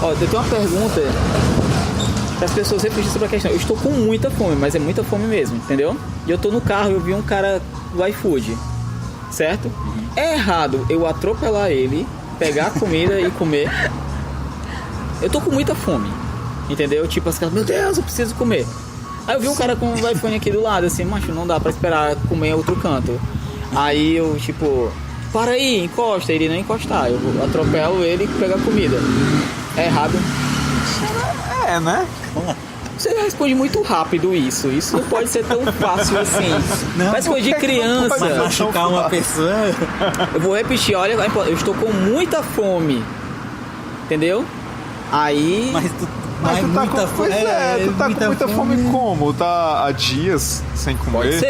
Ó, eu tenho uma pergunta para as pessoas refletirem sobre a questão. Eu estou com muita fome, mas é muita fome mesmo, entendeu? E eu tô no carro e eu vi um cara do iFood, certo? É errado eu atropelar ele, pegar a comida e comer. Eu tô com muita fome, entendeu? Tipo, as caras, meu Deus, eu preciso comer. Aí eu vi um cara com o iPhone aqui do lado, assim, macho, não dá pra esperar comer em outro canto. Aí eu, tipo, para aí, encosta, ele não encostar. Eu atropelo ele e pego a comida. É errado? É, né? Você responde muito rápido isso. Isso não pode ser tão fácil assim. Não, mas coisa de criança. Mas machucar uma pessoa. Eu vou repetir, olha, eu estou com muita fome. Entendeu? Aí. Mas tu tá muita com, pois é, tu tá com muita fome como? Tá há dias sem comer?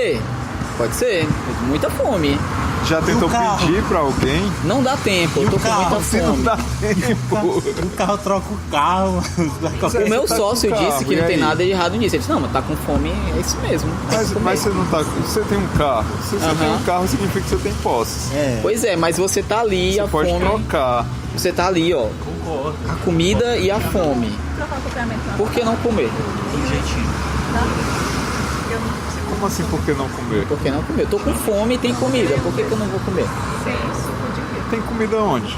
Pode ser. Muita fome. Já tentou pedir pra alguém? Não dá tempo, eu tô com muita fome. Não dá tempo. O carro troca o carro. O meu sócio disse que não tem nada de errado nisso. Ele disse, não, mas tá com fome, é isso mesmo. Mas você não tá. Você tem um carro. Se você tem um carro, significa que você tem posses. É. Pois é, mas você tá ali, você a pode fome. trocar. Você tá ali, ó. Concordo. A comida e a fome. Por que não comer? Tem jeitinho. Como assim, por que não comer? Por que não comer? Eu tô com fome e tem comida. Por que eu não vou comer? Tem comida onde?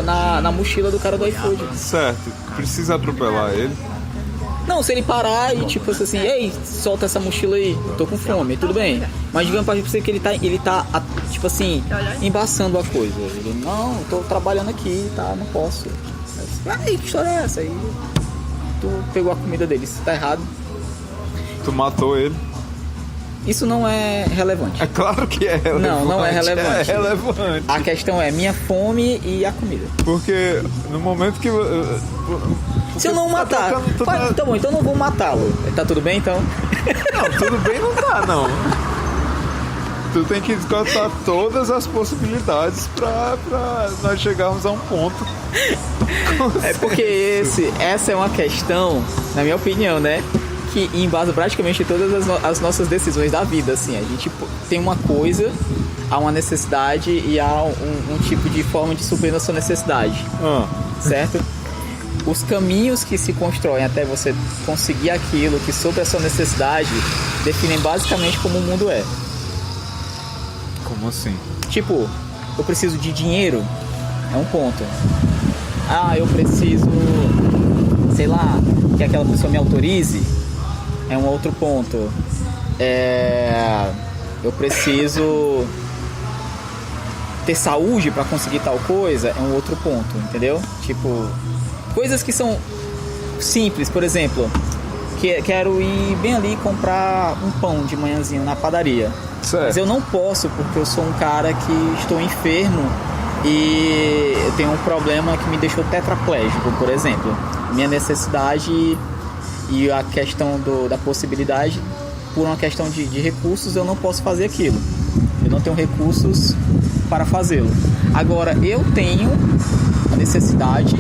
Na mochila do cara do iFood. Certo. Precisa atropelar ele. Não, se ele parar e tipo assim, ei, solta essa mochila aí, tô com fome, tudo bem. Mas digamos pra você que ele tá tipo assim, embaçando a coisa. Ele, não, tô trabalhando aqui, tá, não posso. Aí, que história é essa? Aí tu pegou a comida dele, isso tá errado. Tu matou ele. Isso não é relevante. É claro que é relevante. Não é relevante. É relevante. A questão é minha fome e a comida. Porque no momento que... Se eu não matar... Tá bom, então eu não vou matá-lo. Tá tudo bem, então? Não, tudo bem não tá, não. Tu tem que esgotar todas as possibilidades pra nós chegarmos a um ponto. É porque essa é uma questão, na minha opinião, né? Que embasa praticamente todas as nossas decisões da vida, assim. A gente tem uma coisa, há uma necessidade e há um tipo de forma de suprir a sua necessidade. Certo? Os caminhos que se constroem até você conseguir aquilo que supre a sua necessidade definem basicamente como o mundo é. Como assim? Tipo, eu preciso de dinheiro, é um ponto. Eu preciso, sei lá, que aquela pessoa me autorize, é um outro ponto. Eu preciso ter saúde para conseguir tal coisa, é um outro ponto, entendeu? Tipo, coisas que são simples, por exemplo, quero ir bem ali comprar um pão de manhãzinho na padaria. Certo. Mas eu não posso porque eu sou um cara que estou enfermo e eu tenho um problema que me deixou tetraplégico, por exemplo. Minha necessidade e a questão da possibilidade, por uma questão de recursos, eu não posso fazer aquilo. Eu não tenho recursos para fazê-lo. Agora, eu tenho a necessidade,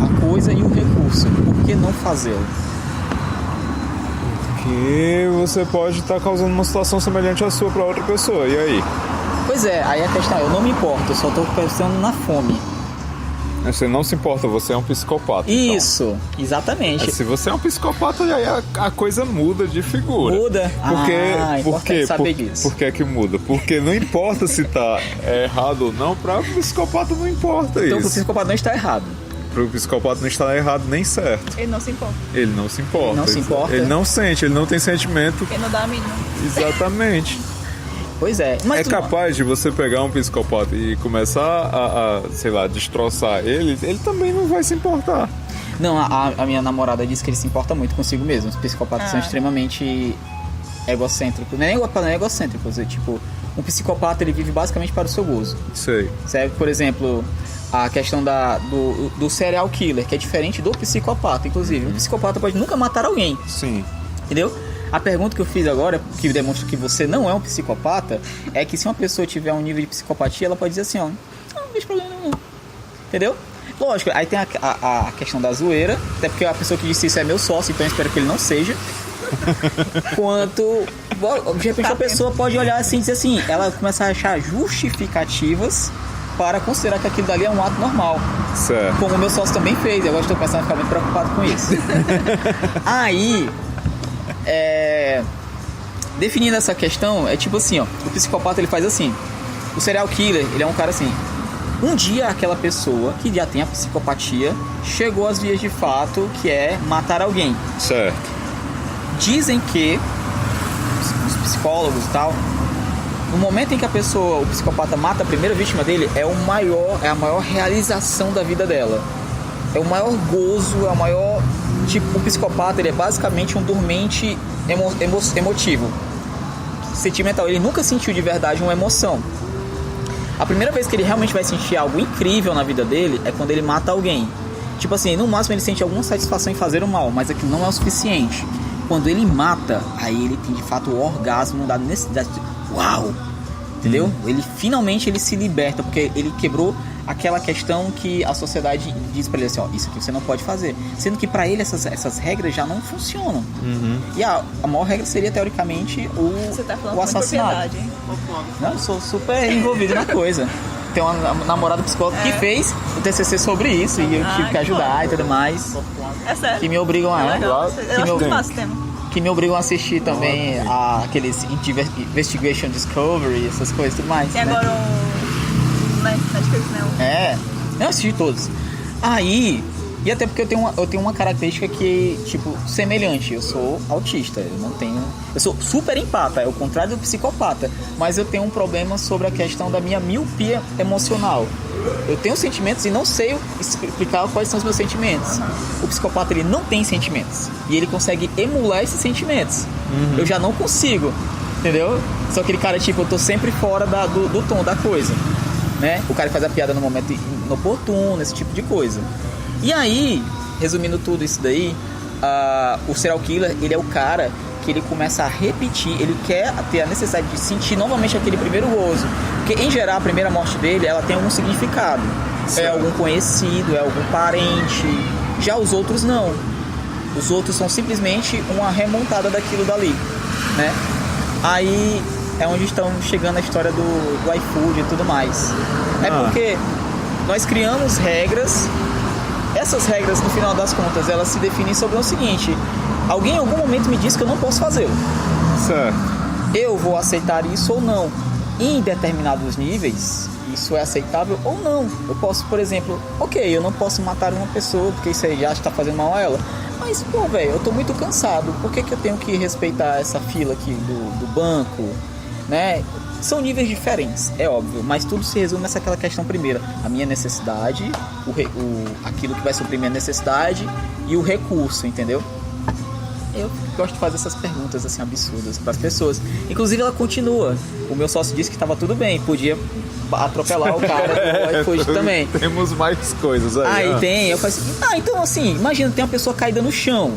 a coisa e o recurso. Por que não fazê-lo? Porque você pode estar causando uma situação semelhante à sua para outra pessoa. E aí? Pois é, aí a questão é, eu não me importo, eu só estou pensando na fome. Você não se importa, você é um psicopata. Isso, então. Exatamente. Se você é um psicopata, aí a coisa muda de figura. Muda? Porque saber disso. Por que é que muda? Porque não importa se tá errado ou não, para o psicopata não importa então, isso. Então o psicopata não está errado. Para o psicopata não está errado nem certo. Ele não se importa. Ele não se importa. Ele não se importa. Ele não sente, ele não tem sentimento. Ele não dá a mínima. Exatamente. Pois é. Mas é capaz de você pegar um psicopata e começar a, sei lá, destroçar ele também não vai se importar. Não, a minha namorada disse que ele se importa muito consigo mesmo. Os psicopatas são extremamente egocêntricos. Não é egocêntricos, tipo, um psicopata ele vive basicamente para o seu gozo. Sei. Certo? Por exemplo, a questão do serial killer, que é diferente do psicopata, inclusive. Um psicopata pode nunca matar alguém. Sim. Entendeu? A pergunta que eu fiz agora, que demonstra que você não é um psicopata, é que se uma pessoa tiver um nível de psicopatia, ela pode dizer assim, ó, não vejo problema nenhum. Entendeu? Lógico, aí tem a questão da zoeira, até porque a pessoa que disse isso é meu sócio, então eu espero que ele não seja. De repente a pessoa pode olhar assim e dizer assim, ela começa a achar justificativas para considerar que aquilo dali é um ato normal. Certo. Como o meu sócio também fez, e agora estou começando a ficar muito preocupado com isso. Aí, definindo essa questão, é tipo assim, ó, o psicopata ele faz assim, o serial killer, ele é um cara assim, um dia aquela pessoa que já tem a psicopatia chegou às vias de fato, que é matar alguém. Certo. Dizem que os psicólogos e tal, no momento em que o psicopata mata a primeira vítima dele, é a maior realização da vida dela. É o maior gozo, é o maior... Tipo, o psicopata, ele é basicamente um dormente emotivo. Sentimental. Ele nunca sentiu de verdade uma emoção. A primeira vez que ele realmente vai sentir algo incrível na vida dele é quando ele mata alguém. Tipo assim, no máximo ele sente alguma satisfação em fazer o mal, mas aquilo não é o suficiente. Quando ele mata, aí ele tem de fato o orgasmo da necessidade de... Uau! Entendeu? Ele finalmente ele se liberta, porque ele quebrou aquela questão que a sociedade diz pra ele assim, ó, isso aqui você não pode fazer. Sendo que pra ele essas regras já não funcionam. E a maior regra seria, teoricamente, Você tá falando o assassinato. com propriedade, hein? Não, eu sou super envolvido na coisa. Tem uma namorada psicóloga que fez o TCC sobre isso, e eu tive que ajudar e tudo mais. É sério. Que me obrigam a... Legal. que Eu me- acho fácil o tema. que me obrigam a assistir também aqueles Investigation Discovery, essas coisas e tudo mais. Tem né? agora o Netflix, né? Eu assisti todos. Aí, e até porque eu tenho uma característica que, tipo, semelhante. Eu sou autista, eu sou super empata, é o contrário do psicopata. Mas eu tenho um problema sobre a questão da minha miopia emocional. Eu tenho sentimentos e não sei explicar quais são os meus sentimentos. O psicopata, ele não tem sentimentos. E ele consegue emular esses sentimentos. Eu já não consigo, entendeu? Sou aquele cara, tipo, eu tô sempre fora do tom da coisa, né? O cara que faz a piada no momento inoportuno, esse tipo de coisa. E aí, resumindo tudo isso daí, o serial killer, ele é o cara que ele começa a repetir, ele quer ter a necessidade de sentir novamente aquele primeiro gozo. Porque, em geral, a primeira morte dele, ela tem algum significado. É algum conhecido, é algum parente. Já os outros, não. Os outros são simplesmente uma remontada daquilo dali, né? Aí é onde estão chegando a história do iFood e tudo mais. É porque nós criamos regras. Essas regras, no final das contas, elas se definem sobre o seguinte: alguém em algum momento me disse que eu não posso fazê-lo. Certo. Eu vou aceitar isso ou não. Em determinados níveis, isso é aceitável ou não. Eu posso, por exemplo, eu não posso matar uma pessoa porque isso aí já está fazendo mal a ela. Mas, pô, velho, eu tô muito cansado. Por que eu tenho que respeitar essa fila aqui do banco, né? São níveis diferentes, é óbvio, mas tudo se resume nessa aquela questão primeira: a minha necessidade, aquilo que vai suprir minha necessidade e o recurso, entendeu? Eu gosto de fazer essas perguntas assim absurdas para as pessoas. Inclusive ela continua. O meu sócio disse que estava tudo bem, podia atropelar o cara do iFood também. Temos mais coisas aí. Aí tem, eu falei assim, então assim, imagina, tem uma pessoa caída no chão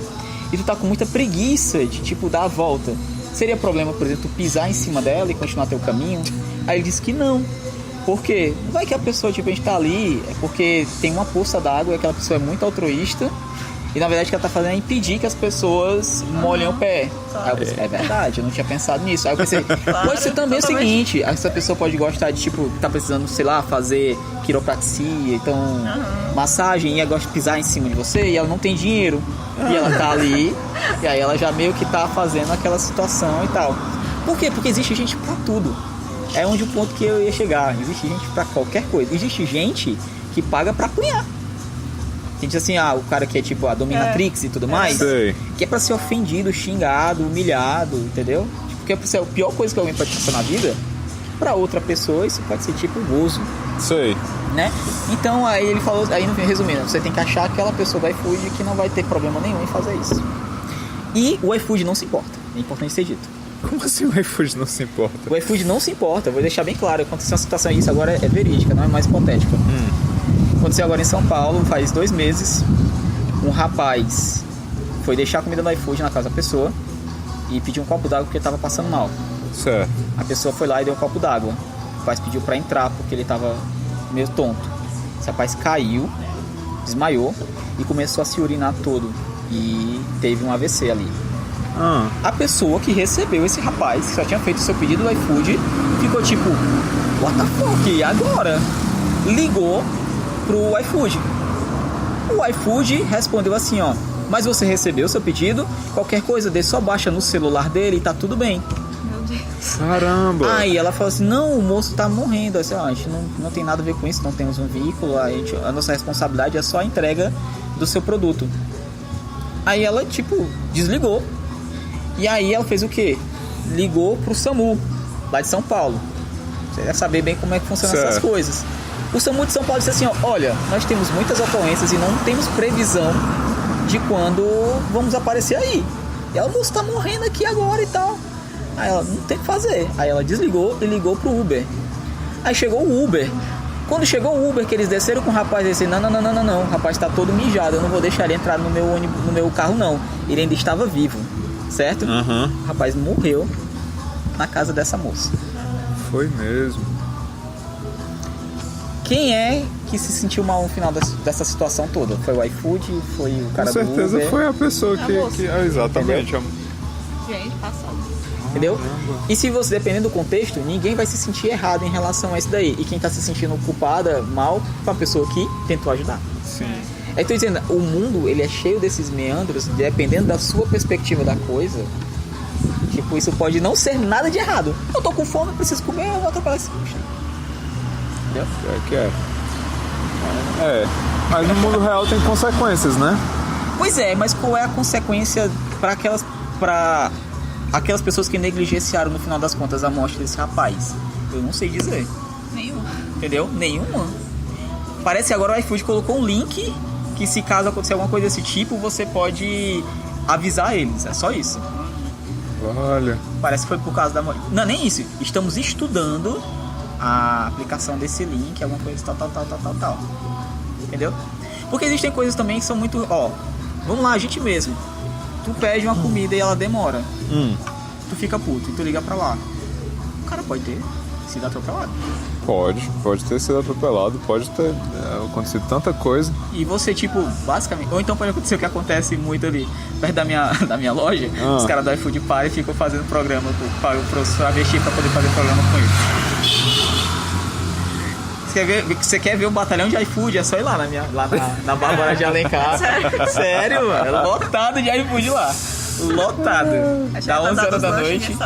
e tu tá com muita preguiça de tipo dar a volta. Seria problema, por exemplo, tu pisar em cima dela e continuar teu caminho? Aí ele disse que não. Por quê? Não vai que a pessoa, tipo, a gente tá ali, é porque tem uma poça d'água e aquela pessoa é muito altruísta. E na verdade o que ela tá fazendo é impedir que as pessoas molhem o pé. Aí eu pensei, é verdade, eu não tinha pensado nisso. Aí eu pensei, pode ser também o seguinte: essa pessoa pode gostar de, tipo, tá precisando, sei lá, fazer quiropraxia, então massagem, e ela gosta de pisar em cima de você e ela não tem dinheiro. E ela tá ali, e aí ela já meio que tá fazendo aquela situação e tal. Por quê? Porque existe gente pra tudo. É onde o ponto que eu ia chegar. Existe gente pra qualquer coisa. Existe gente que paga pra apanhar. Tem gente assim, o cara que é tipo a dominatrix e tudo mais, Sei. que é pra ser ofendido, xingado, humilhado, entendeu? Porque a pior coisa que alguém pode passar na vida, pra outra pessoa isso pode ser tipo gozo, Sei. né? Então aí ele falou, aí resumindo, você tem que achar aquela pessoa do iFood que não vai ter problema nenhum em fazer isso. E o iFood não se importa, é importante ser dito. Como assim o iFood não se importa? O iFood não se importa, vou deixar bem claro, aconteceu uma situação, isso agora é verídica, não é mais hipotética. Aconteceu agora em São Paulo, faz 2 meses. Um rapaz foi deixar a comida no iFood na casa da pessoa e pediu um copo d'água porque ele estava passando mal. Certo. A pessoa foi lá e deu um copo d'água. O rapaz pediu para entrar porque ele estava meio tonto. Esse rapaz caiu, desmaiou e começou a se urinar todo. E teve um AVC ali. A pessoa que recebeu esse rapaz, que só tinha feito o seu pedido do iFood, ficou tipo, what the fuck, e agora? ligou pro iFood. O iFood respondeu assim, ó: mas você recebeu seu pedido? Qualquer coisa, dê só baixa no celular dele e tá tudo bem. Meu Deus. Caramba! Aí ela falou assim: não, o moço tá morrendo. Assim, ó, a gente não tem nada a ver com isso, não temos um veículo, a nossa responsabilidade é só a entrega do seu produto. Aí ela, tipo, desligou. E aí ela fez o quê? Ligou pro SAMU, lá de São Paulo. Você deve saber bem como é que funcionam essas coisas. O SAMU de São Paulo disse assim, ó: olha, nós temos muitas ocorrências e não temos previsão de quando vamos aparecer aí. E ela, moço, tá morrendo aqui agora e tal. Aí ela, não tem o que fazer. Aí ela desligou e ligou pro Uber. Aí chegou o Uber. Quando chegou o Uber, que eles desceram com o rapaz, eles disseram: não, o rapaz tá todo mijado, eu não vou deixar ele entrar no meu carro não. Ele ainda estava vivo, certo? O rapaz morreu na casa dessa moça. Foi mesmo. Quem é que se sentiu mal no final dessa situação toda? Foi o iFood? Foi o cara Com do certeza Uber? foi a pessoa moça. que exatamente. Gente, passado. Entendeu? E se você, dependendo do contexto, ninguém vai se sentir errado em relação a isso daí. E quem tá se sentindo culpada, mal, foi a pessoa que tentou ajudar. Sim. É que eu tô dizendo, o mundo, ele é cheio desses meandros, dependendo da sua perspectiva da coisa. Tipo, isso pode não ser nada de errado. Eu tô com fome, eu preciso comer, eu vou atropelar esse bicho. Entendeu? É que é. É. Mas no mundo real tem consequências, né? Pois é, mas qual é a consequência para aquelas pessoas que negligenciaram no final das contas a morte desse rapaz? Eu não sei dizer. Nenhuma. Entendeu? Nenhuma. Parece que agora o iFood colocou um link que, se caso acontecer alguma coisa desse tipo, você pode avisar eles. É só isso. Olha. Parece que foi por causa da morte. Não, nem isso. Estamos estudando a aplicação desse link, alguma coisa tal. Entendeu? Porque existem coisas também que são muito... Ó, vamos lá, a gente mesmo. Tu pede uma comida e ela demora. Tu fica puto e tu liga pra lá. O cara pode ter sido atropelado. Pode ter sido atropelado, pode ter acontecido tanta coisa. E você, tipo, basicamente... Ou então pode acontecer o que acontece muito ali perto da minha loja. Os caras do iFood param e ficam fazendo programa para o travesti pra poder fazer programa com ele. Você quer ver o batalhão de iFood? É só ir lá na Bárbara de Alencar. Sério, mano. É lotado de iFood lá. Lotado. Dá 11 horas da noite.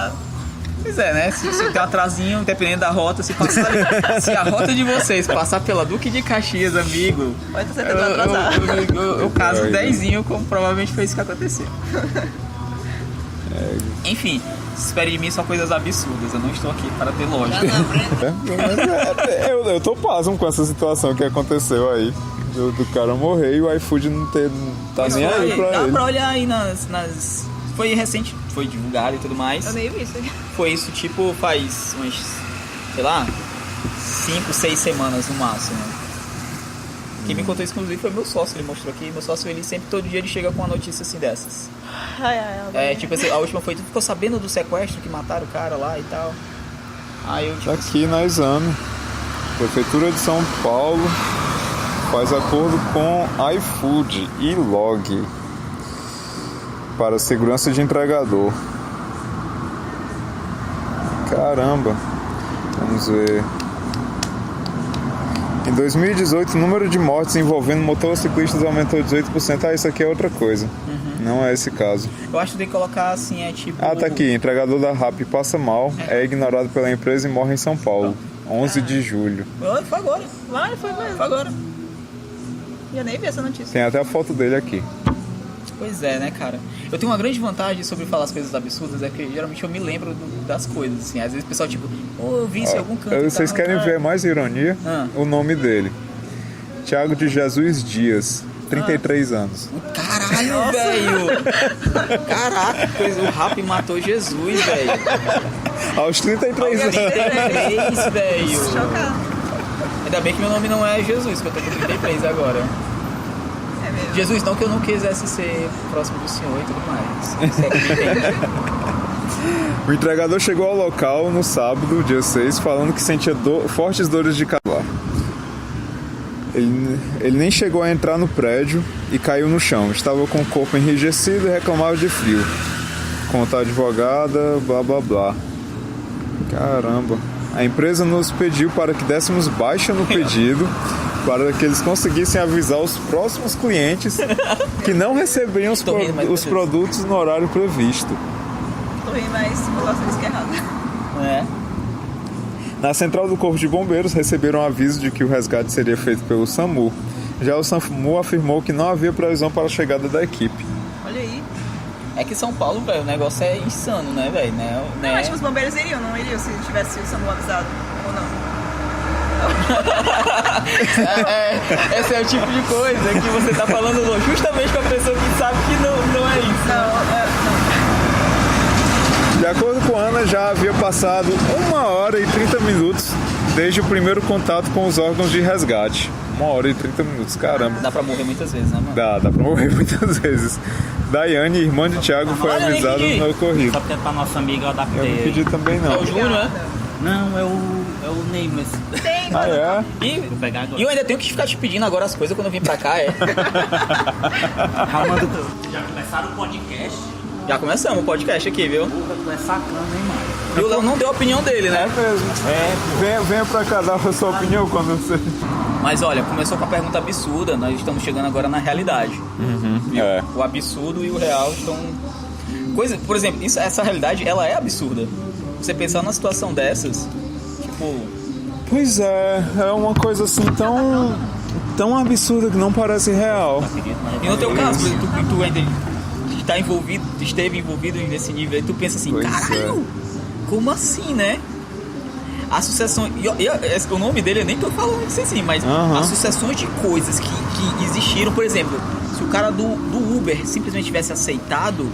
Pois é, né? Se tem um atrasinho, dependendo da rota, se a rota de vocês passar pela Duque de Caxias, amigo, Vai ter certeza atrasar. eu caso 10zinho, como provavelmente foi isso que aconteceu. Enfim, espere de mim só coisas absurdas. Eu não estou aqui para ter lógica. Eu tô pasmo com essa situação que aconteceu aí. Do cara morrer e o iFood não tá nem aí pra Dá ele. pra olhar aí nas... Foi recente, foi divulgado e tudo mais. Eu nem vi isso. Foi isso, tipo, faz umas, sei lá, 5, 6 semanas no máximo. Quem me contou isso, inclusive, foi meu sócio. Ele mostrou aqui. Meu sócio, ele sempre, todo dia, ele chega com uma notícia assim dessas. Tipo assim, a última foi: tu ficou sabendo do sequestro que mataram o cara lá e tal? Aí eu, tipo, Tá aqui na Exame. Prefeitura de São Paulo faz acordo com iFood e Log para segurança de entregador. Caramba. Vamos ver. Em 2018, o número de mortes envolvendo motociclistas aumentou 18%. Ah, isso aqui é outra coisa. Não é esse caso. eu acho que tem que colocar assim, é tipo... Ah, tá aqui. Entregador da RAP passa mal, é ignorado pela empresa e morre em São Paulo. 11 de julho. Foi agora. Foi mesmo. Foi agora. Eu nem vi essa notícia. Tem até a foto dele aqui. Pois é, né, cara? Eu tenho uma grande vantagem sobre falar as coisas absurdas, é que geralmente eu me lembro das coisas, assim. Às vezes o pessoal, tipo, eu vi isso em algum canto. Vocês querem ver mais ironia? O nome dele. Thiago de Jesus Dias, 33 anos. Caralho, velho! Caraca, coisa, o rap matou Jesus, velho. Aos 33 anos. 33, velho. Chocado. Ainda bem que meu nome não é Jesus, que eu tô com 33 agora. É mesmo. Jesus, não que eu não quisesse ser próximo do Senhor e tudo mais. Você é que me entende. O entregador chegou ao local no sábado, dia 6, falando que sentia fortes dores de cabeça. Ele nem chegou a entrar no prédio e caiu no chão. Estava com o corpo enrijecido e reclamava de frio. Conta a advogada, blá blá blá. Caramba. A empresa nos pediu para que dessemos baixa no pedido, para que eles conseguissem avisar os próximos clientes que não receberiam os produtos no horário previsto. Tô rindo, mas eu gosto disso que é errado. É. Na central do Corpo de Bombeiros receberam aviso de que o resgate seria feito pelo SAMU. Já o SAMU afirmou que não havia previsão para a chegada da equipe. Olha aí. É que São Paulo, velho, o negócio é insano, né, velho? Né? Eu acho que os bombeiros iriam, não iriam se tivesse o SAMU avisado ou não. Esse é o tipo de coisa que você tá falando justamente com a pessoa que sabe que não é isso. Não. De acordo com Ana, já havia passado 1h30 desde o primeiro contato com os órgãos de resgate. 1h30, caramba. Dá pra morrer muitas vezes, né, mano? Dá pra morrer muitas vezes. Daiane, irmã de Thiago, foi avisada no ocorrido. Só porque é pra nossa amiga eu Eu não adaptei. pedi também É não. o Júnior, né? Não, é o Neymar. Tem, Ah, mano. é? Vou pegar agora. E eu ainda tenho que ficar te pedindo agora as coisas quando eu vim pra cá, Já começaram o podcast? Já começamos o podcast aqui, viu? Porra, tu é sacana, hein, mano? E o Léo não deu a opinião dele, né? Venha pra cá dar a sua opinião quando você... Mas olha, começou com a pergunta absurda, nós estamos chegando agora na realidade. Viu? É. O absurdo e o real estão... Por exemplo, essa realidade, ela é absurda. Você pensar numa situação dessas, tipo... Pois é uma coisa assim tão absurda que não parece real. E no teu caso, tu ainda esteve envolvido nesse nível, aí tu pensa assim, Pois caralho, como assim, né? Associações, o nome dele eu nem tô falando isso assim, mas associações de coisas que existiram, por exemplo, se o cara do Uber simplesmente tivesse aceitado,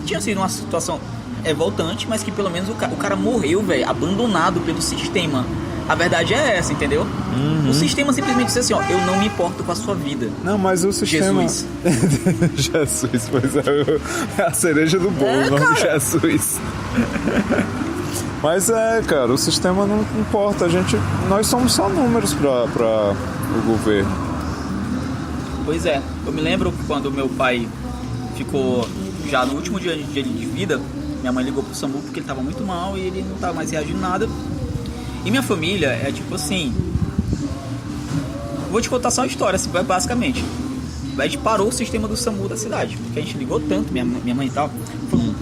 tinha sido uma situação revoltante, mas que pelo menos o cara morreu, velho, abandonado pelo sistema. A verdade é essa, entendeu? O sistema simplesmente disse assim, ó, eu não me importo com a sua vida. Não, mas o sistema... Jesus. Jesus, pois é a cereja do bolo, o nome de Jesus. Mas cara, o sistema não importa, nós somos só números para o governo. Pois é, eu me lembro quando meu pai ficou já no último dia de vida, minha mãe ligou pro SAMU porque ele tava muito mal e ele não tava mais reagindo nada. E minha família é tipo assim, vou te contar só a história, assim, basicamente. A gente parou o sistema do SAMU da cidade, porque a gente ligou tanto, minha mãe e tal, foram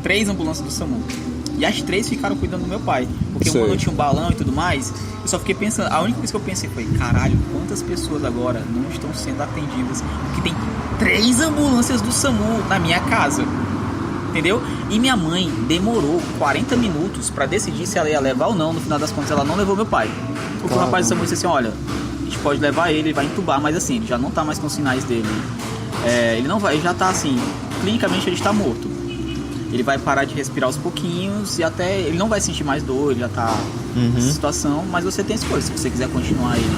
3 ambulâncias do SAMU. E as 3 ficaram cuidando do meu pai. Porque uma não tinha um balão e tudo mais. Eu só fiquei pensando, a única coisa que eu pensei foi, caralho, quantas pessoas agora não estão sendo atendidas? Porque tem 3 ambulâncias do SAMU na minha casa. Entendeu? E minha mãe demorou 40 minutos pra decidir se ela ia levar ou não. No final das contas, ela não levou meu pai. Porque o rapaz do SAMU disse assim, olha, a gente pode levar ele vai entubar, mas assim, ele já não tá mais com os sinais dele. Ele não vai, ele já tá assim, clinicamente ele está morto. Ele vai parar de respirar aos pouquinhos e até ele não vai sentir mais dor, ele já tá nessa situação, mas você tem escolha. Se você quiser continuar ele,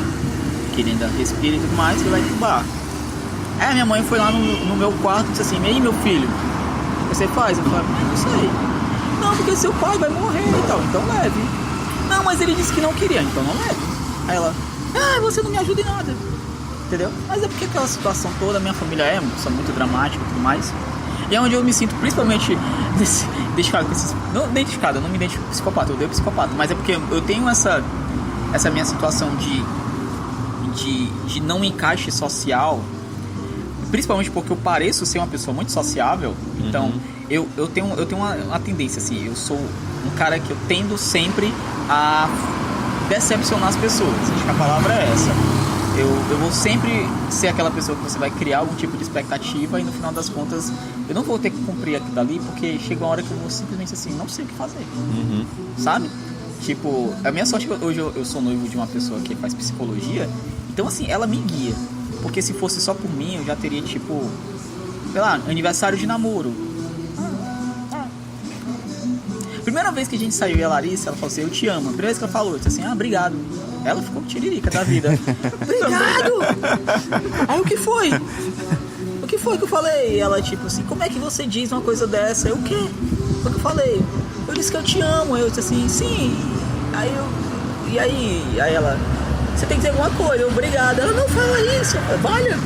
que ele ainda respira e tudo mais, você vai entubar. Aí a minha mãe foi lá no meu quarto e disse assim, e aí meu filho, o que você faz? Eu falei, não sei. Não, porque seu pai vai morrer e tal, então leve. Não, mas ele disse que não queria, então não leve. Aí ela, você não me ajuda em nada. Entendeu? Mas é porque aquela situação toda, minha família é uma pessoa muito dramática e tudo mais. E é onde eu me sinto principalmente identificado com esses... Não identificado, eu não me identifico com psicopata, eu odeio psicopata. Mas é porque eu tenho essa minha situação de não encaixe social. Principalmente porque eu pareço ser uma pessoa muito sociável. Então, eu tenho uma tendência, assim. Eu sou um cara que eu tendo sempre a decepcionar as pessoas. Acho que a palavra é essa. Eu vou sempre ser aquela pessoa que você vai criar algum tipo de expectativa e no final das contas eu não vou ter que cumprir aquilo dali porque chega uma hora que eu vou simplesmente assim, não sei o que fazer. Sabe? Tipo, a minha sorte é que hoje eu sou noivo de uma pessoa que faz psicologia, então assim, ela me guia. Porque se fosse só por mim, eu já teria tipo, sei lá, aniversário de namoro. Primeira vez que a gente saiu e a Larissa, ela falou assim, eu te amo. A primeira vez que ela falou, eu disse assim, obrigado. Ela ficou tiririca da vida. Obrigado! Aí o que foi? O que foi que eu falei? Ela tipo assim, como é que você diz uma coisa dessa? Eu, o quê? Foi o que eu falei? Eu disse que eu te amo. Eu disse assim, sim. Aí ela, você tem que dizer alguma coisa. Eu, obrigado. Ela não fala isso. Olha.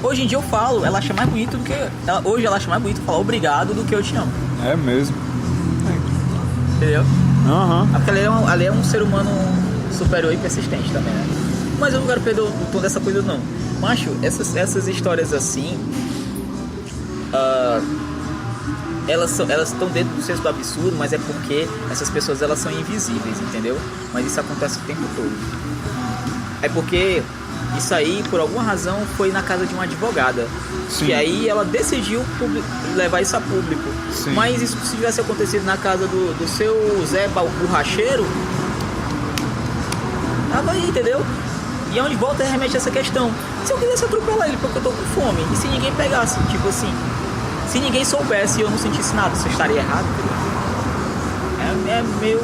Hoje em dia eu falo, ela acha mais bonito do que... Hoje ela acha mais bonito falar obrigado do que eu te amo. É mesmo. Entendeu? Aham. Porque ali é um ser humano superior e persistente também, né? Mas eu não quero perder o tom dessa coisa, não. Macho, essas histórias assim, elas estão dentro do senso do absurdo, mas é porque essas pessoas elas são invisíveis, entendeu? Mas isso acontece o tempo todo. É porque isso aí, por alguma razão, foi na casa de uma advogada. Sim. Que aí ela decidiu levar isso a público. Sim. Mas isso, se tivesse acontecido na casa do seu Zé Borracheiro, tava aí, entendeu? E é onde volta e remete essa questão. Se eu quisesse atropelar ele porque eu tô com fome, e se ninguém pegasse, tipo assim, se ninguém soubesse e eu não sentisse nada, você estaria errado, entendeu? É meio...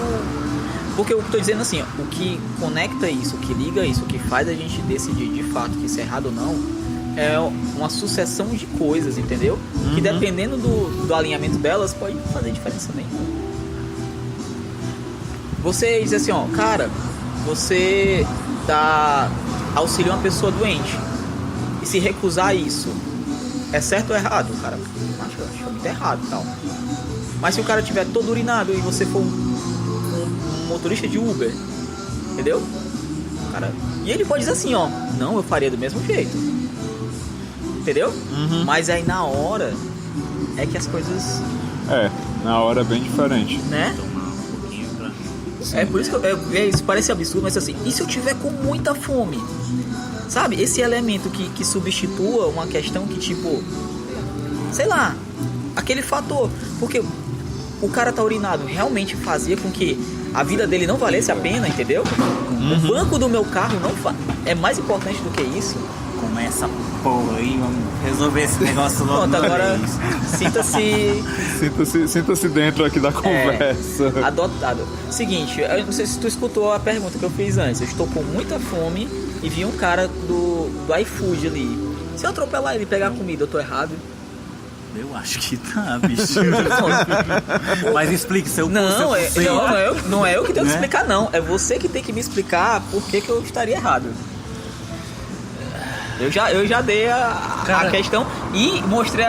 Porque eu tô dizendo assim, ó, o que conecta isso, o que liga isso, o que faz a gente decidir de fato que isso é errado ou não, é uma sucessão de coisas, entendeu? Que dependendo do alinhamento delas, pode fazer diferença nenhuma. Você diz assim, ó, cara, você dá auxílio a uma pessoa doente e se recusar isso, é certo ou errado? O cara, eu acho muito errado e tal. Mas se o cara tiver todo urinado e você for um motorista de Uber, entendeu? Cara, e ele pode dizer assim, ó, não, eu faria do mesmo jeito, entendeu? Mas aí na hora é que as coisas, Na hora é bem diferente. né? É por isso que isso parece absurdo, mas assim, e se eu tiver com muita fome? Sabe, esse elemento que substitua uma questão que tipo, sei lá, aquele fator, porque o cara tá urinado realmente fazia com que a vida dele não valesse a pena, entendeu? O banco do meu carro é mais importante do que isso. Começa, porra, aí, vamos resolver esse negócio logo. Pronto, agora vez. sinta-se Dentro aqui da conversa. adotado. Seguinte, eu não sei se tu escutou a pergunta que eu fiz antes. Eu estou com muita fome e vi um cara do iFood ali. Se eu atropelar ele e pegar comida, eu tô errado? Eu acho que tá, bicho. Mas explique seu Não, não é eu que tenho que Né? explicar, não. É você que tem que me explicar por que eu estaria errado. Eu já dei a questão e mostrei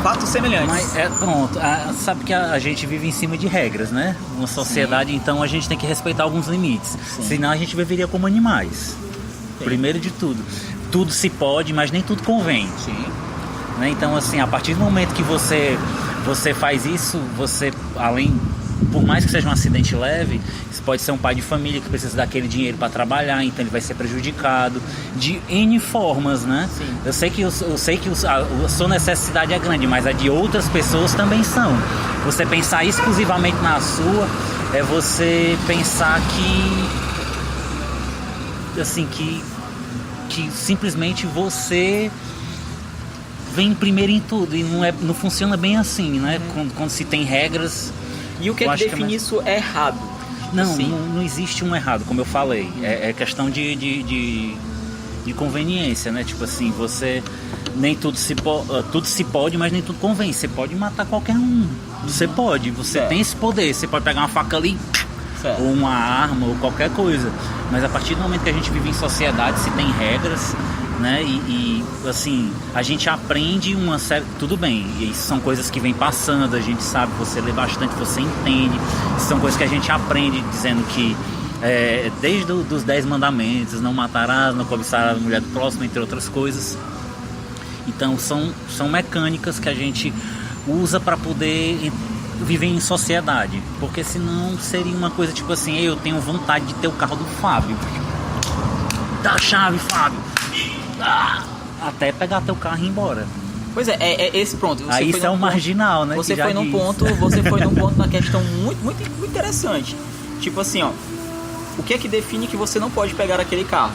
fatos semelhantes. Mas pronto, sabe que a gente vive em cima de regras, né? Uma sociedade, então a gente tem que respeitar alguns limites. Senão a gente viveria como animais. Sim. Primeiro de tudo. Tudo se pode, mas nem tudo convém. Sim. Né? Então, assim, a partir do momento que você faz isso, você, além, por mais que seja um acidente leve, você pode ser um pai de família que precisa daquele dinheiro para trabalhar, então ele vai ser prejudicado de N formas, né? Sim. Eu sei que a sua necessidade é grande, mas a de outras pessoas também são. Você pensar exclusivamente na sua é você pensar que, assim, que simplesmente você vem primeiro em tudo e não funciona bem assim, né? Quando se tem regras. E o que é que define isso é errado? Não existe um errado, como eu falei. É questão de conveniência, né? Tipo assim, você nem tudo se pode, mas nem tudo convém. Você pode matar qualquer um. Você pode, você tem esse poder. Você pode pegar uma faca ali, ou uma arma, ou qualquer coisa. Mas a partir do momento que a gente vive em sociedade, se tem regras, né? E assim, a gente aprende uma série. Tudo bem, e isso são coisas que vem passando, a gente sabe, você lê bastante, você entende. Isso são coisas que a gente aprende dizendo que desde os 10 mandamentos, não matarás, não cobiçarás a mulher do próximo, entre outras coisas. Então são mecânicas que a gente usa para poder viver em sociedade, porque senão seria uma coisa tipo assim, eu tenho vontade de ter o carro do Fábio, dá a chave, Fábio, até pegar teu carro e ir embora. Pois é esse pronto. Você aí isso é um marginal, né? Você foi num ponto na questão muito, muito, muito interessante. Tipo assim, ó, o que é que define que você não pode pegar aquele carro?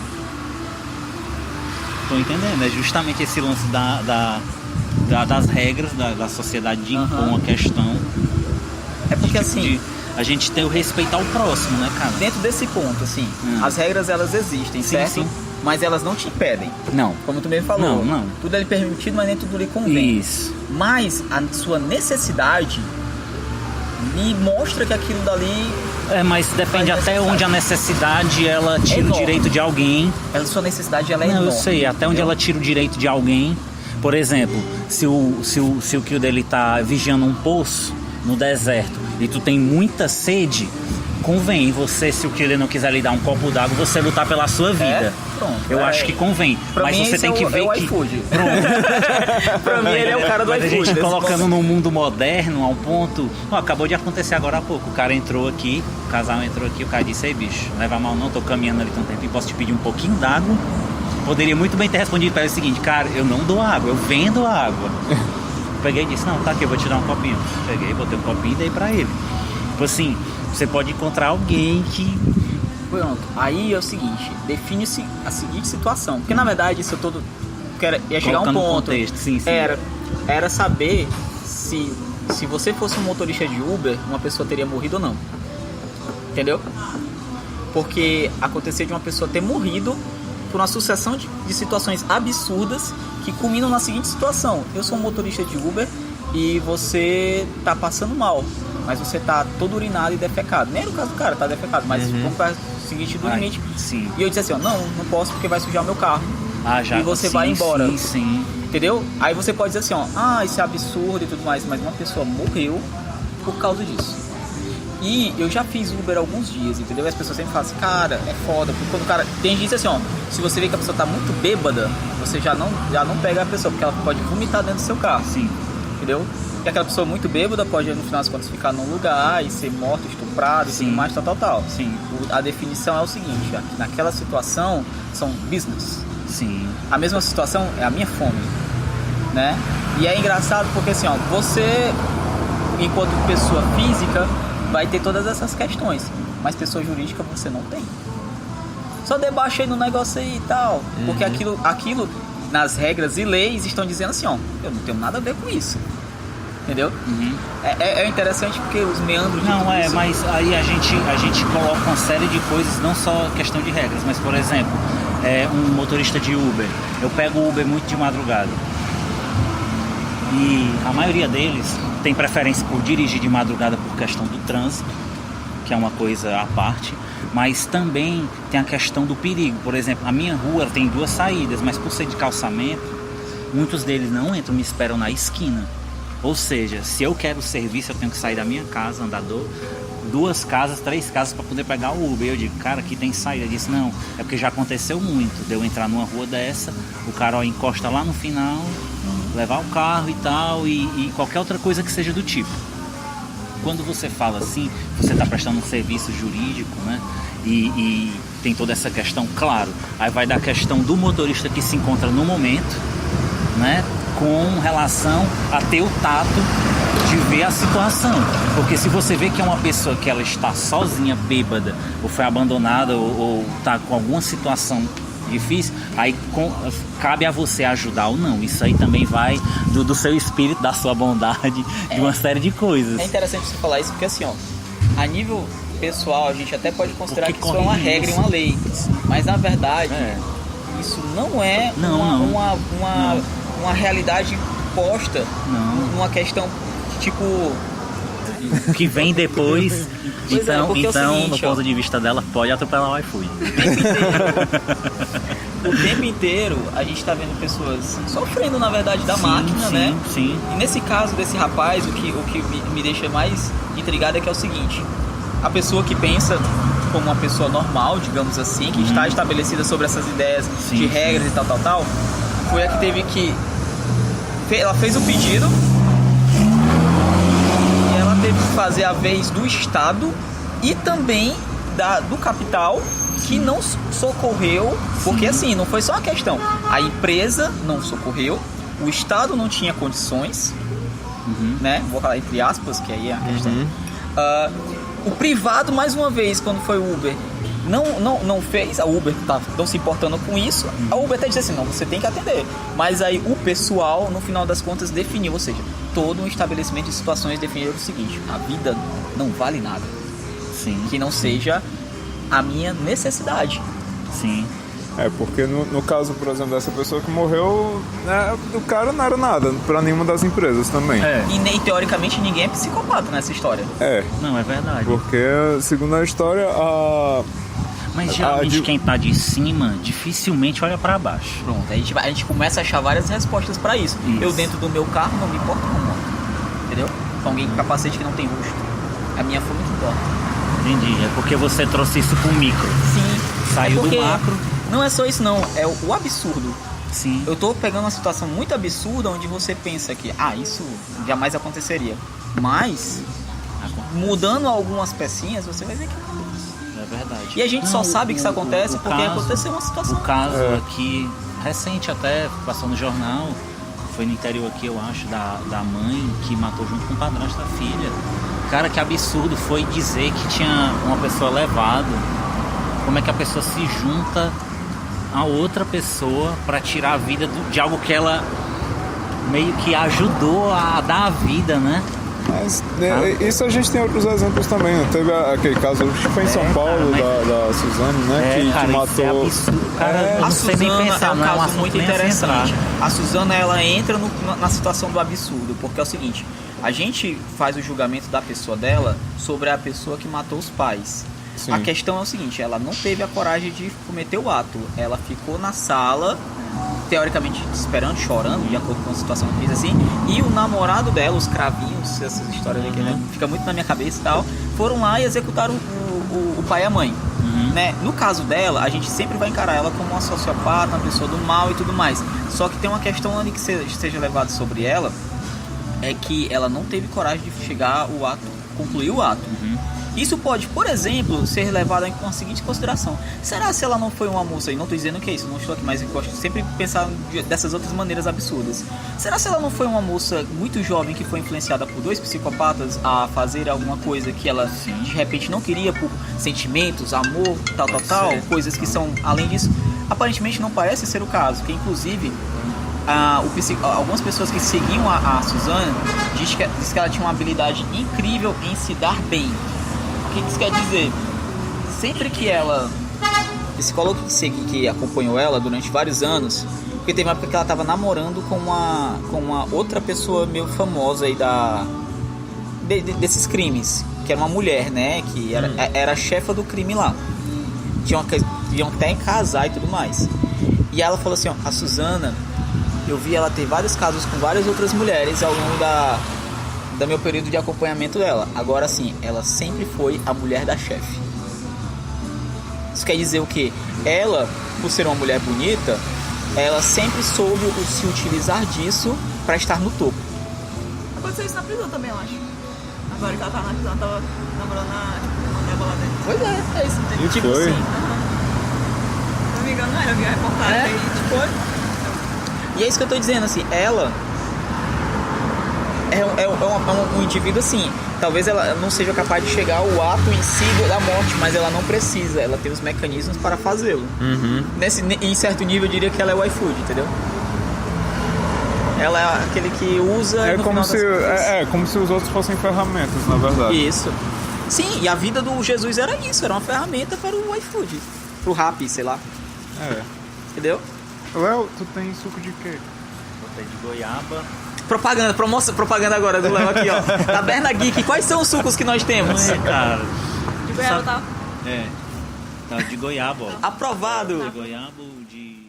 Tô entendendo, é justamente esse lance das regras da sociedade de impor uma questão. É porque tipo assim, a gente tem o respeito ao próximo, né, cara? dentro desse ponto, assim, as regras elas existem, certo? Sim. Mas elas não te impedem. Não. Como tu mesmo falou. Não. Tudo é lhe permitido, mas nem tudo lhe convém. Isso. Mas a sua necessidade lhe mostra que aquilo dali... Mas depende Mas até onde a necessidade ela tira o enorme. direito de alguém. A sua necessidade ela é Não, enorme. eu sei, até onde ela tira o direito de alguém. Por exemplo, se o kill dele tá vigiando um poço no deserto e tu tem muita sede, convém você, se o killer não quiser lhe dar um copo d'água, você lutar pela sua vida. Pronto. Eu acho que convém. Pra Mas mim, você esse tem que ver o que... iFood. Pra mim, ele é o cara do Mas iFood. a gente desse colocando momento. no mundo moderno, ao ponto... Ó, acabou de acontecer agora há pouco. O cara entrou aqui, o casal entrou aqui, o cara disse: ei, bicho, não leva mal não, tô caminhando ali tem um tempinho, posso te pedir um pouquinho d'água? Poderia muito bem ter respondido para ele o seguinte: cara, eu não dou água, eu vendo água. Peguei e disse: não, tá aqui, eu vou te dar um copinho. Peguei, botei um copinho e dei pra ele. Tipo assim, você pode encontrar alguém que... Pronto. Aí é o seguinte, define-se a seguinte situação. Porque na verdade isso todo ia chegar a um Colocando ponto. contexto, sim. Era saber se você fosse um motorista de Uber, uma pessoa teria morrido ou não. Entendeu? Porque acontecia de uma pessoa ter morrido por uma sucessão de situações absurdas que culminam na seguinte situação: eu sou um motorista de Uber e você tá passando mal, mas você tá todo urinado e defecado. Nem era o caso do cara, tá defecado, mas vamos para o seguinte do limite. Sim. E eu disse assim: ó, não posso porque vai sujar meu carro. Já, E você sim, vai embora. Sim. Entendeu? Aí você pode dizer assim, ó, isso é absurdo e tudo mais, mas uma pessoa morreu por causa disso. E eu já fiz Uber alguns dias, entendeu? E as pessoas sempre falam assim: cara, é foda, porque quando o cara... Tem gente que diz assim, ó, se você vê que a pessoa tá muito bêbada, você já não pega a pessoa, porque ela pode vomitar dentro do seu carro. Sim. Entendeu? E aquela pessoa muito bêbada pode, no final das contas, ficar num lugar e ser morta, estuprada e tudo mais, tal. Sim. A definição é o seguinte: naquela situação são business. Sim. A mesma situação é a minha fome, né? E é engraçado porque assim, ó, você, enquanto pessoa física, vai ter todas essas questões, mas pessoa jurídica você não tem. Só debaixa aí no negócio aí e tal, porque aquilo nas regras e leis estão dizendo assim, ó, eu não tenho nada a ver com isso. Entendeu? É interessante porque os meandros de Não, tudo isso... mas aí a gente coloca uma série de coisas, não só questão de regras, mas, por exemplo, um motorista de Uber. Eu pego o Uber muito de madrugada. E a maioria deles tem preferência por dirigir de madrugada por questão do trânsito, que é uma coisa à parte, mas também tem a questão do perigo. Por exemplo, a minha rua tem 2 saídas, mas por ser de calçamento, muitos deles não entram, me esperam na esquina. Ou seja, se eu quero serviço, eu tenho que sair da minha casa, andar 2 casas, 3 casas para poder pegar o Uber. Eu digo: cara, aqui tem saída. Eu disse: não, é porque já aconteceu muito de eu entrar numa rua dessa, o cara encosta lá no final, levar o carro e tal, e qualquer outra coisa que seja do tipo. Quando você fala assim, você está prestando um serviço jurídico, né? E tem toda essa questão, claro. Aí vai da questão do motorista que se encontra no momento, né? Com relação a ter o tato de ver a situação. Porque se você vê que é uma pessoa que ela está sozinha, bêbada, ou foi abandonada, ou está com alguma situação difícil, aí cabe a você ajudar ou não. Isso aí também vai do seu espírito, da sua bondade, de uma série de coisas. É interessante você falar isso porque assim, ó, a nível pessoal a gente até pode considerar que isso é uma regra e uma lei, mas na verdade isso não é uma realidade posta numa questão tipo que vem depois. Então, é o seguinte, no ponto de vista dela, pode atropelar o iFood. O tempo inteiro a gente tá vendo pessoas sofrendo, na verdade, da máquina, né? Sim. E nesse caso desse rapaz, o que me deixa mais intrigado é que é o seguinte: a pessoa que pensa como uma pessoa normal, digamos assim, que está estabelecida sobre essas ideias de regras e tal, foi a que teve que... Ela fez o pedido e ela teve que fazer a vez do Estado e também do capital, que não socorreu, porque assim, não foi só uma questão, a empresa não socorreu, o Estado não tinha condições, né? Vou falar entre aspas, que aí é a questão. O privado, mais uma vez, quando foi o Uber, não fez, a Uber não se importando com isso, a Uber até disse assim, não, você tem que atender, mas aí o pessoal, no final das contas, definiu, ou seja, todo um estabelecimento de situações definiu o seguinte: a vida não vale nada, que não seja a minha necessidade. Sim. Porque no caso, por exemplo, dessa pessoa que morreu, né, o cara não era nada pra nenhuma das empresas também. E nem teoricamente ninguém é psicopata nessa história. Não, é verdade. Porque, segundo a história, mas geralmente quem tá de cima dificilmente olha pra baixo. Pronto, a gente começa a achar várias respostas pra isso. Eu dentro do meu carro não me importo com a moto, entendeu? com alguém com capacete que não tem rosto. A minha foi muito forte. Entendi. É porque você trouxe isso pro micro. Sim. Saiu porque do macro. Não é só isso não, é o absurdo. Sim. Eu tô pegando uma situação muito absurda onde você pensa que, isso jamais aconteceria. Mas, mudando algumas pecinhas, você vai ver que não. É verdade. E a gente só sabe que isso acontece porque caso, aconteceu uma situação. O caso aqui, recente até, passou no jornal, foi no interior aqui, eu acho, da mãe que matou junto com o padrasto da filha. Cara, que absurdo foi dizer que tinha uma pessoa levado. Como é que a pessoa se junta a outra pessoa para tirar a vida de algo que ela meio que ajudou a dar a vida, né? Mas isso a gente tem outros exemplos também, né? Teve aquele caso, acho que foi em São Paulo, da Suzane, né? Cara, que isso matou. é absurdo. Cara, eu A não sei nem Suzana pensar, é um não, caso assunto muito nem a se interessante. entrar. A Suzana, ela entra na situação do absurdo, porque é o seguinte, a gente faz o julgamento da pessoa dela sobre a pessoa que matou os pais. Sim. A questão é o seguinte, ela não teve a coragem de cometer o ato. Ela ficou na sala, teoricamente esperando, chorando, de acordo com a situação que fez assim. E o namorado dela, os cravinhos, essas histórias aqui, né, fica muito na minha cabeça e tal, foram lá e executaram o pai e a mãe. Né? No caso dela, a gente sempre vai encarar ela como uma sociopata, uma pessoa do mal e tudo mais. Só que tem uma questão ali que seja levado sobre ela, é que ela não teve coragem de chegar ao ato, concluir o ato. Isso pode, por exemplo, ser levado com a seguinte consideração: será se ela não foi uma moça, e não estou dizendo que é isso, não estou aqui, mas eu gosto de sempre pensar dessas outras maneiras absurdas. Será se ela não foi uma moça muito jovem que foi influenciada por dois psicopatas a fazer alguma coisa que ela de repente não queria por sentimentos, amor, tal, coisas que são além disso? Aparentemente não parece ser o caso, que inclusive algumas pessoas que seguiam a Suzane diz que ela tinha uma habilidade incrível em se dar bem. O que isso quer dizer? Sempre que ela, psicólogo que acompanhou ela durante vários anos, porque teve uma época que ela estava namorando com uma outra pessoa meio famosa aí desses crimes, que era uma mulher, né, que era a chefa do crime lá. Iam até casar e tudo mais. E ela falou assim, a Suzana, eu vi ela ter vários casos com várias outras mulheres ao longo do meu período de acompanhamento dela. Agora sim, ela sempre foi a mulher da chefe. Isso quer dizer o quê? Ela, por ser uma mulher bonita, ela sempre soube se utilizar disso para estar no topo. Aconteceu isso na prisão também, eu acho. Agora que ela tava na prisão, ela tava namorando uma débora lá dentro. Pois é isso. E Tipo foi? assim. Se não me engano, eu vi a reportagem aí, tipo... E é isso que eu tô dizendo, assim, ela é um indivíduo assim, talvez ela não seja capaz de chegar ao ato em si da morte, mas ela não precisa, ela tem os mecanismos para fazê-lo. Em certo nível eu diria que ela é o iFood, entendeu? Ela é aquele que usa no final das contas. Como se os outros fossem ferramentas, na verdade. Isso. Sim, e a vida do Jesus era isso, era uma ferramenta para o iFood, pro Rappi, sei lá. Entendeu? Léo, tu tem suco de quê? Botei de goiaba. Propaganda agora do Léo aqui, ó. Da Berna Geek, quais são os sucos que nós temos? Cara. De goiaba, tá? Tá de goiaba, ó. Aprovado. De goiaba ou de